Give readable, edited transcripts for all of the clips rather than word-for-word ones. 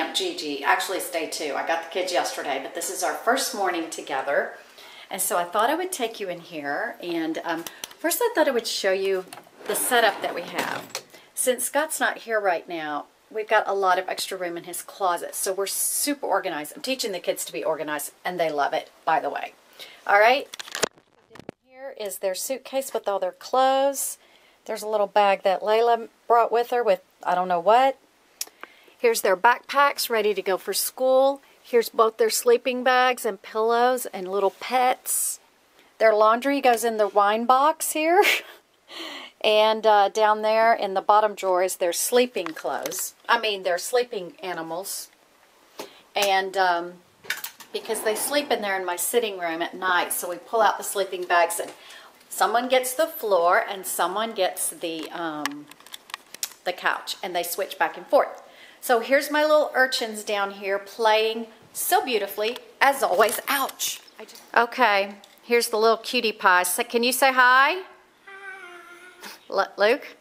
camp, Gigi. Actually, it's day 2. I got the kids yesterday, but this is our first morning together. And so I thought I would take you in here. And first I thought I would show you the setup that we have. Since Scott's not here right now, we've got a lot of extra room in his closet. So we're super organized. I'm teaching the kids to be organized, and they love it, by the way. All right. Here is their suitcase with all their clothes. There's a little bag that Layla brought with her with I don't know what. Here's their backpacks ready to go for school. Here's both their sleeping bags and pillows and little pets. Their laundry goes in the wine box here. And down there in the bottom drawer is their sleeping clothes. I mean, their sleeping animals. And because they sleep in there in my sitting room at night, so we pull out the sleeping bags and someone gets the floor and someone gets the couch, and they switch back and forth. So here's my little urchins down here playing so beautifully, as always. Ouch. Okay, here's the little cutie pie. So can you say hi? Hi. Luke?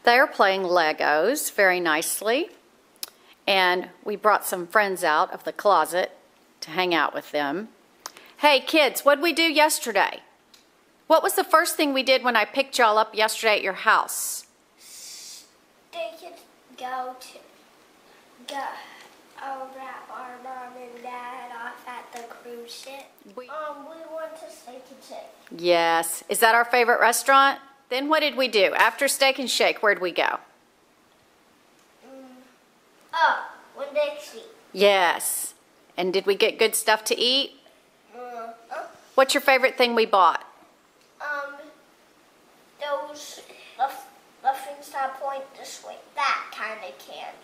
They're playing Legos very nicely. And we brought some friends out of the closet to hang out with them. Hey kids, what did we do yesterday? What was the first thing we did when I picked y'all up yesterday at your house? They could go wrap our mom and dad off at the cruise ship. We went to Steak and Shake. Yes. Is that our favorite restaurant? Then what did we do? After Steak and Shake, where'd we go? Winn-Dixie. Yes. And did we get good stuff to eat? What's your favorite thing we bought? Those muffins that point this way. That kind of candy.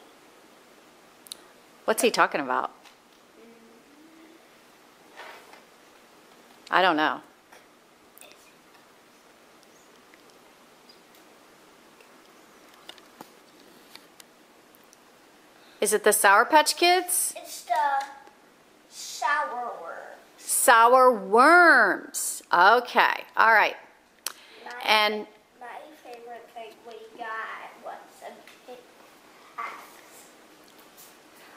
What's he talking about? I don't know. Is it the Sour Patch Kids? It's the sour worms. Sour worms. Okay. All right. My favorite thing we got was some pickaxe.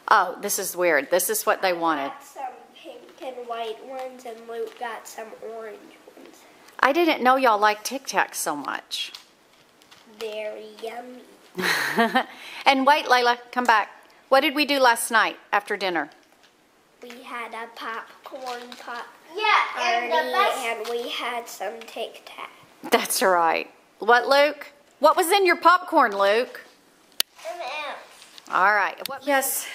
Oh, this is weird. This is what they wanted. I got some pink and white ones, and Luke got some orange ones. I didn't know y'all liked Tic Tacs so much. Very yummy. And wait, Layla, come back. What did we do last night after dinner? We had a popcorn pop. Yeah, and we had some Tic Tacs. That's right. What, Luke? What was in your popcorn, Luke? M&M's. All right. Yes.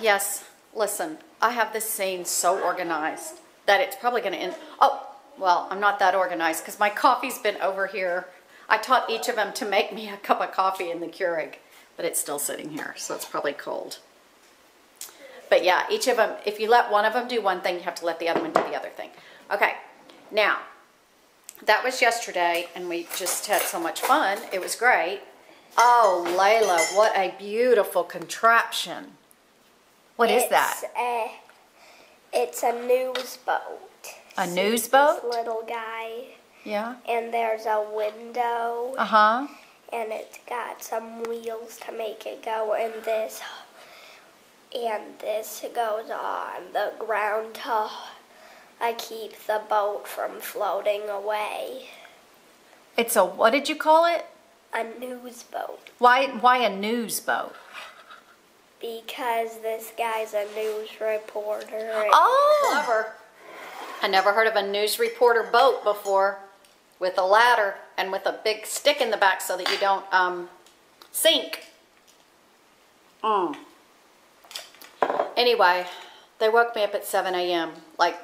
Yes. Listen, I have this scene so organized that it's probably going to end. Oh, well, I'm not that organized because my coffee's been over here. I taught each of them to make me a cup of coffee in the Keurig, but it's still sitting here, so it's probably cold. But yeah, each of them, if you let one of them do one thing, you have to let the other one do the other thing. Okay, now, that was yesterday, and we just had so much fun. It was great. Oh, Layla, what a beautiful contraption. What is that? It's a news boat. A news boat? This little guy. Yeah. And there's a window. Uh-huh. And it's got some wheels to make it go, and this goes on the ground to keep the boat from floating away. It's a, what did you call it? A news boat. Why a news boat? Because this guy's a news reporter. Oh! Clever. I never heard of a news reporter boat before, with a ladder and with a big stick in the back so that you don't sink. Anyway, they woke me up at 7 a.m., like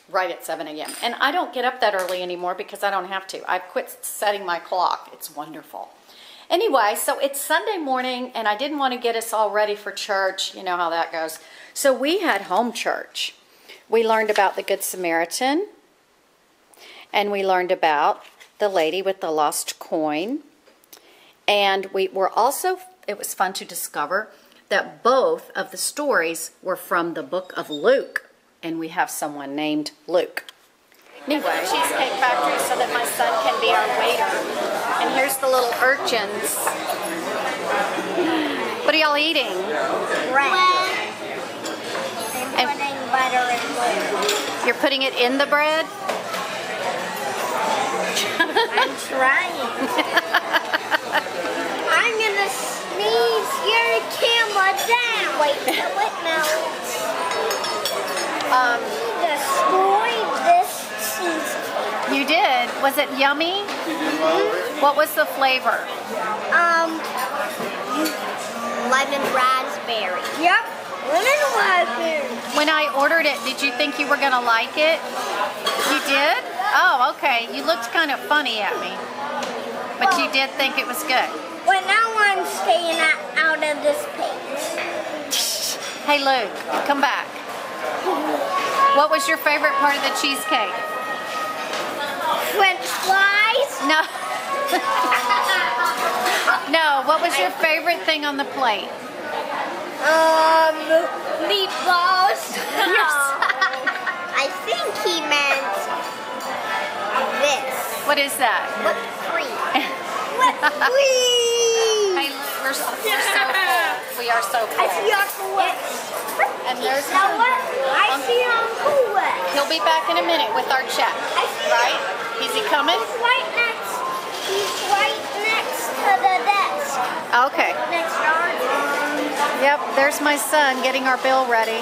right at 7 a.m. And I don't get up that early anymore because I don't have to. I've quit setting my clock. It's wonderful. Anyway, so it's Sunday morning, and I didn't want to get us all ready for church. You know how that goes. So we had home church. We learned about the Good Samaritan, and we learned about the lady with the lost coin. And we were also, it was fun to discover that both of the stories were from the book of Luke, and we have someone named Luke. Anyway, Cheesecake Factory so that my son can be our waiter. And here's the little urchins. What are y'all eating? Bread. And putting butter in there. You're putting it in the bread? I'm trying. I'm gonna sneeze your camera down. Wait till it melts. Destroy this cheese. You did? Was it yummy? What was the flavor? Lemon raspberry. Yep, lemon raspberry. When I ordered it, did you think you were going to like it? You did? Oh, okay. You looked kind of funny at me. But you did think it was good. But now I'm staying out of this page. Hey, Luke, come back. What was your favorite part of the cheesecake? French fries? No. No, what was your favorite thing on the plate? Meatballs. I think he meant this. What is that? Whipped cream. Whipped cream. Hey, Luke, we're so full. We are so I full. see Uncle Wes. And there's You know what? I see Uncle Wes. He'll be back in a minute with our check. I see Right? him. Is he coming? He's right next. He's right next to the desk. Okay. Next to our Yep, there's my son getting our bill ready.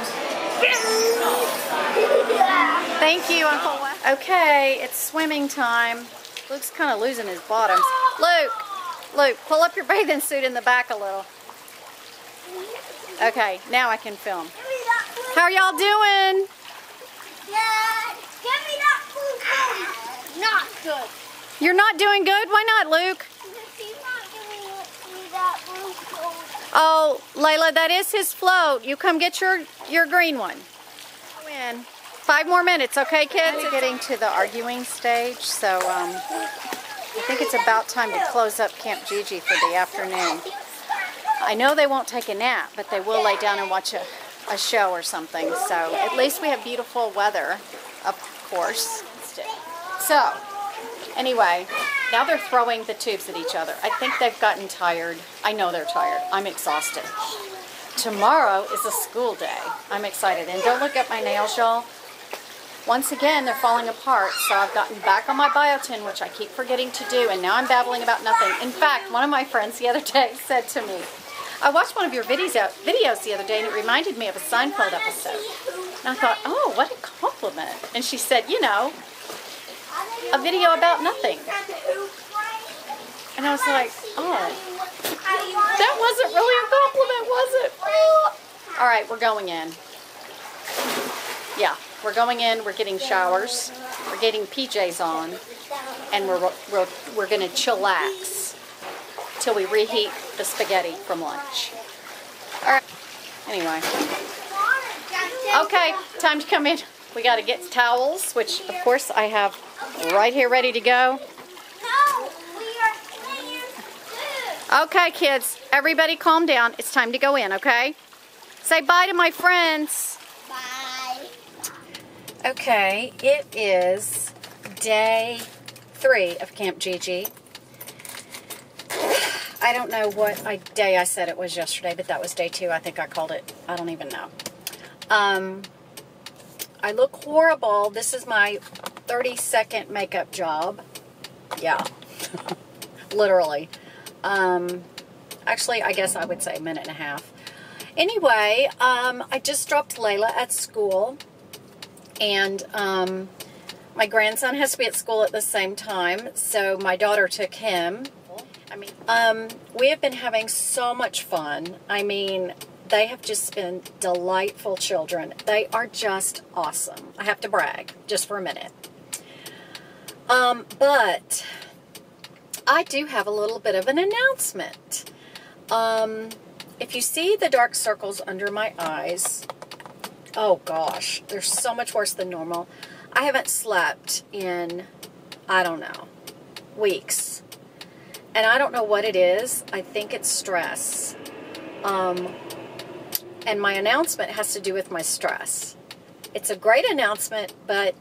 Thank you, Uncle Wes. Okay, it's swimming time. Luke's kind of losing his bottoms. Luke, pull up your bathing suit in the back a little. Okay, now I can film. How are y'all doing? Yeah, give me that blue. Not good. You're not doing good? Why not, Luke? He's not giving me that blue coat. Oh, Layla, that is his float. You come get your green one. Win. 5 more minutes, okay, kids? We're getting to the arguing stage, so I think it's about time to close up Camp Gigi for the afternoon. I know they won't take a nap, but they will lay down and watch a show or something. So at least we have beautiful weather, of course. So anyway, now they're throwing the tubes at each other. I think they've gotten tired. I know they're tired. I'm exhausted. Tomorrow is a school day. I'm excited. And don't look at my nails, y'all. Once again, they're falling apart, so I've gotten back on my biotin, which I keep forgetting to do, and now I'm babbling about nothing. In fact, one of my friends the other day said to me, I watched one of your videos the other day, and it reminded me of a Seinfeld episode. And I thought, oh, what a compliment. And she said, you know, a video about nothing. And I was like, oh, that wasn't really a compliment, was it? Oh. All right, we're going in. Yeah, we're going in. We're getting showers. We're getting PJs on, and we're going to chillax till we reheat the spaghetti from lunch. All right. Anyway. Okay, time to come in. We got to get towels, which of course I have right here ready to go. Okay, kids, everybody calm down. It's time to go in, okay? Say bye to my friends. Bye. Okay, it is day 3 of Camp Gigi. I don't know what day I said it was yesterday, but that was day 2. I think I called it. I don't even know. I look horrible. This is my 30-second makeup job. Yeah, literally. Actually, I guess I would say a minute and a half. Anyway, I just dropped Layla at school, and my grandson has to be at school at the same time, so my daughter took him. We have been having so much fun. I mean, they have just been delightful children. They are just awesome. I have to brag just for a minute. But I do have a little bit of an announcement. If you see the dark circles under my eyes, oh gosh, they're so much worse than normal. I haven't slept in, I don't know, weeks. And I don't know what it is. I think it's stress. And my announcement has to do with my stress. It's a great announcement, but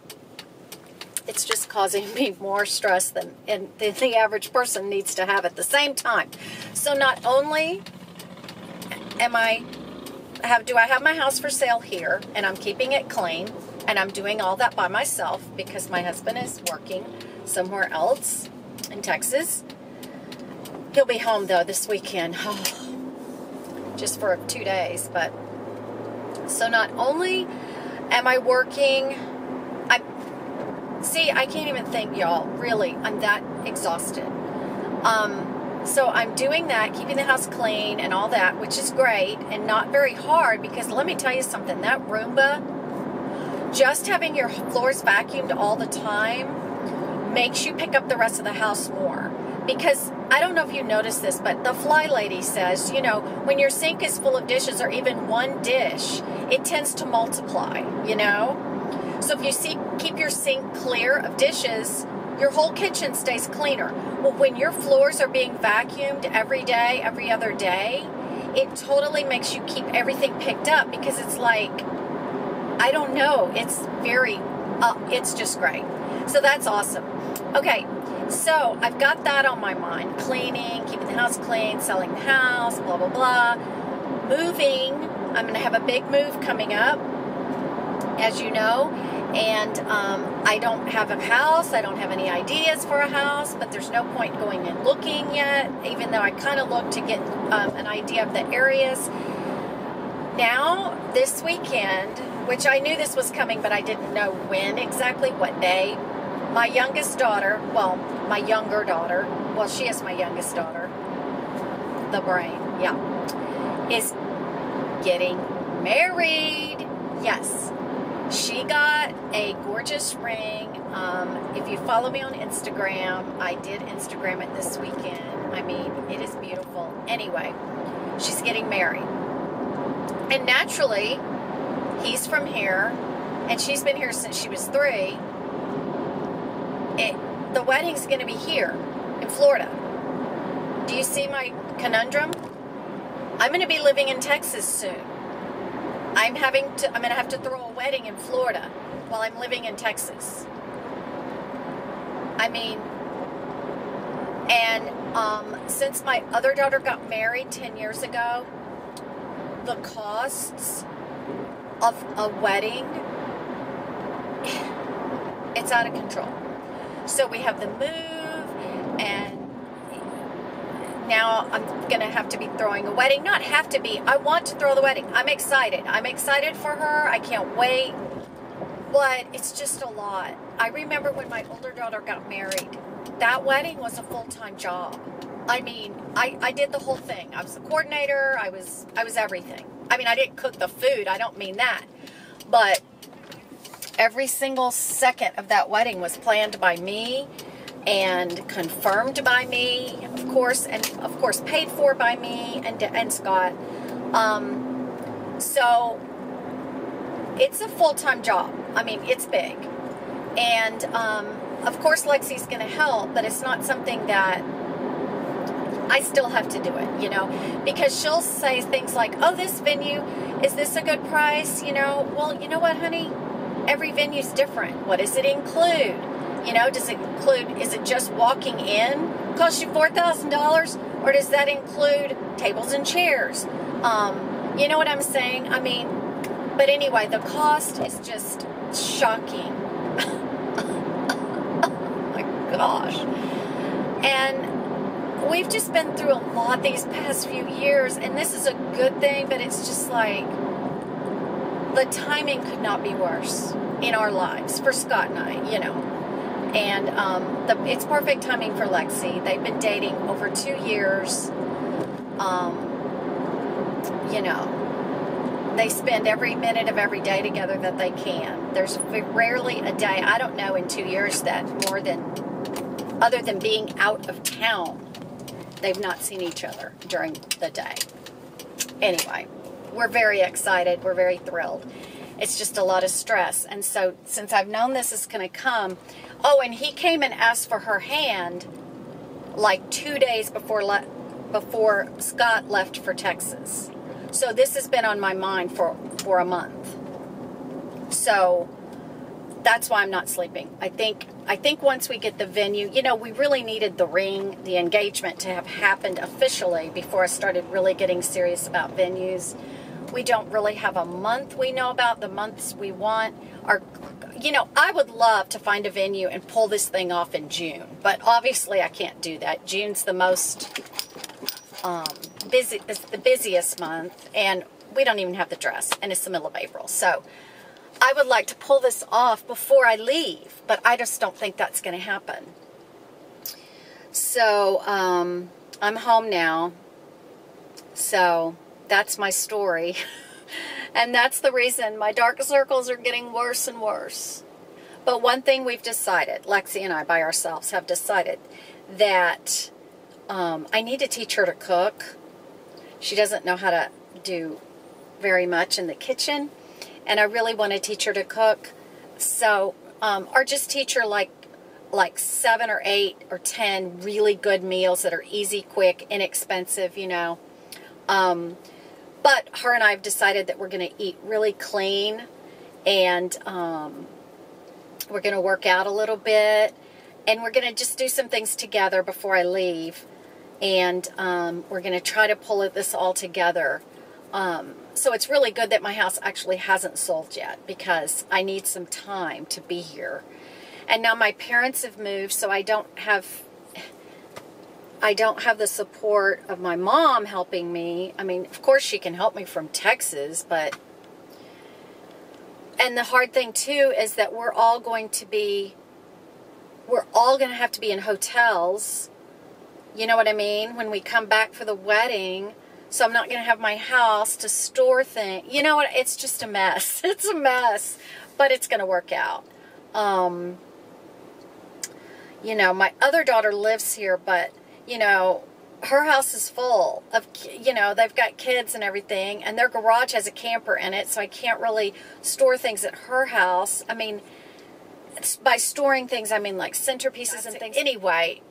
it's just causing me more stress than the average person needs to have at the same time. So not only do I have my house for sale here, and I'm keeping it clean, and I'm doing all that by myself because my husband is working somewhere else in Texas. He'll be home though this weekend, just for 2 days. But so not only am I working, I can't even think, y'all. Really, I'm that exhausted. So I'm doing that, keeping the house clean and all that, which is great and not very hard, because let me tell you something, that Roomba, just having your floors vacuumed all the time makes you pick up the rest of the house more. Because I don't know if you noticed this, but the Fly Lady says, you know, when your sink is full of dishes, or even one dish, it tends to multiply, you know? So if you keep your sink clear of dishes, your whole kitchen stays cleaner. Well, when your floors are being vacuumed every day, every other day, it totally makes you keep everything picked up, because it's like, I don't know, it's just great. So that's awesome. Okay, so I've got that on my mind. Cleaning, keeping the house clean, selling the house, blah, blah, blah. Moving. I'm going to have a big move coming up, as you know. And I don't have a house. I don't have any ideas for a house, but there's no point going and looking yet, even though I kind of look to get an idea of the areas. Now, this weekend, which I knew this was coming, but I didn't know when exactly, what day, my youngest daughter, my younger daughter, she is my youngest daughter, the brain, is getting married. Yes. She got a gorgeous ring. If you follow me on Instagram, I did Instagram it this weekend. I mean, it is beautiful. Anyway, she's getting married. And naturally, he's from here, and she's been here since she was 3. The wedding's going to be here in Florida. Do you see my conundrum? I'm going to be living in Texas soon. I'm going to have to throw a wedding in Florida while I'm living in Texas. I mean, and since my other daughter got married 10 years ago, the costs of a wedding, it's out of control. So we have the move, and now I'm going to have to be throwing a wedding. Not have to be. I want to throw the wedding. I'm excited. I'm excited for her. I can't wait. But it's just a lot. I remember when my older daughter got married, that wedding was a full-time job. I mean, I did the whole thing. I was the coordinator. I was everything. I mean, I didn't cook the food. I don't mean that. But every single second of that wedding was planned by me and confirmed by me, of course, and of course paid for by me and Scott. So it's a full-time job. I mean, it's big. And of course Lexi's going to help, but it's not something that I still have to do it, you know, because she'll say things like, oh, this venue, is this a good price? You know, well, you know what, honey? Every venue's different. What does it include? You know, does it include, is it just walking in cost you $4,000? Or does that include tables and chairs? You know what I'm saying? I mean, but anyway, the cost is just shocking. Oh my gosh. And we've just been through a lot these past few years, and this is a good thing, but it's just like, the timing could not be worse in our lives for Scott and I, you know. And it's perfect timing for Lexi. They've been dating over 2 years. You know, they spend every minute of every day together that they can. There's rarely a day, I don't know, in 2 years that other than being out of town, they've not seen each other during the day. Anyway, we're very excited. We're very thrilled. It's just a lot of stress. And so since I've known this is going to come, oh, and he came and asked for her hand like 2 days before Scott left for Texas. So this has been on my mind for a month. So that's why I'm not sleeping. I think once we get the venue, you know, we really needed the ring, the engagement to have happened officially before I started really getting serious about venues. We don't really have a month we know about. The months we want are, you know, I would love to find a venue and pull this thing off in June, but obviously I can't do that. June's the most busy, it's the busiest month, and we don't even have the dress, and it's the middle of April. So I would like to pull this off before I leave, but I just don't think that's going to happen. So I'm home now. So that's my story. And that's the reason my dark circles are getting worse and worse. But one thing we've decided, Lexi and I by ourselves have decided, that I need to teach her to cook. She doesn't know how to do very much in the kitchen, and I really want to teach her to cook. So, or just teach her like 7 or 8 or 10 really good meals that are easy, quick, inexpensive, you know. But her and I have decided that we're going to eat really clean, and we're going to work out a little bit, and we're going to just do some things together before I leave, and we're going to try to pull this all together. So it's really good that my house actually hasn't sold yet, because I need some time to be here. And now my parents have moved, so I don't have the support of my mom helping me. I mean, of course she can help me from Texas, but... And the hard thing, too, is that we're all going to have to be in hotels. You know what I mean? When we come back for the wedding. So I'm not going to have my house to store things. You know what? It's just a mess. It's a mess. But it's going to work out. You know, my other daughter lives here, but... You know, her house is full of, you know, they've got kids and everything, and their garage has a camper in it, so I can't really store things at her house. I mean, by storing things, I mean like centerpieces and things. Anyway,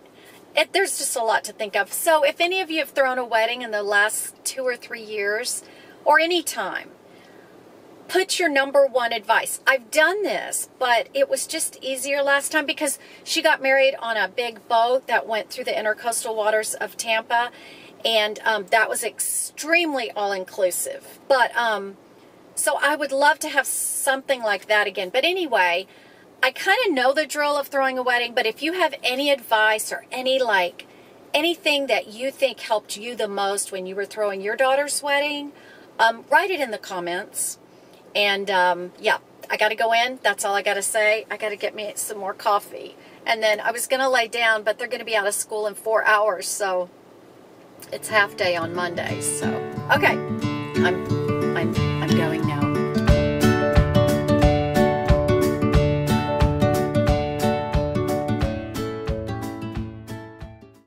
there's just a lot to think of. So if any of you have thrown a wedding in the last 2 or 3 years, or any time, put your #1 advice. I've done this, but it was just easier last time because she got married on a big boat that went through the intercoastal waters of Tampa, and that was extremely all-inclusive. But so I would love to have something like that again. But anyway, I kind of know the drill of throwing a wedding, but if you have any advice or anything that you think helped you the most when you were throwing your daughter's wedding, write it in the comments. And, yeah, I got to go in. That's all I got to say. I got to get me some more coffee. And then I was going to lay down, but they're going to be out of school in 4 hours. So it's half day on Monday. So, okay. I'm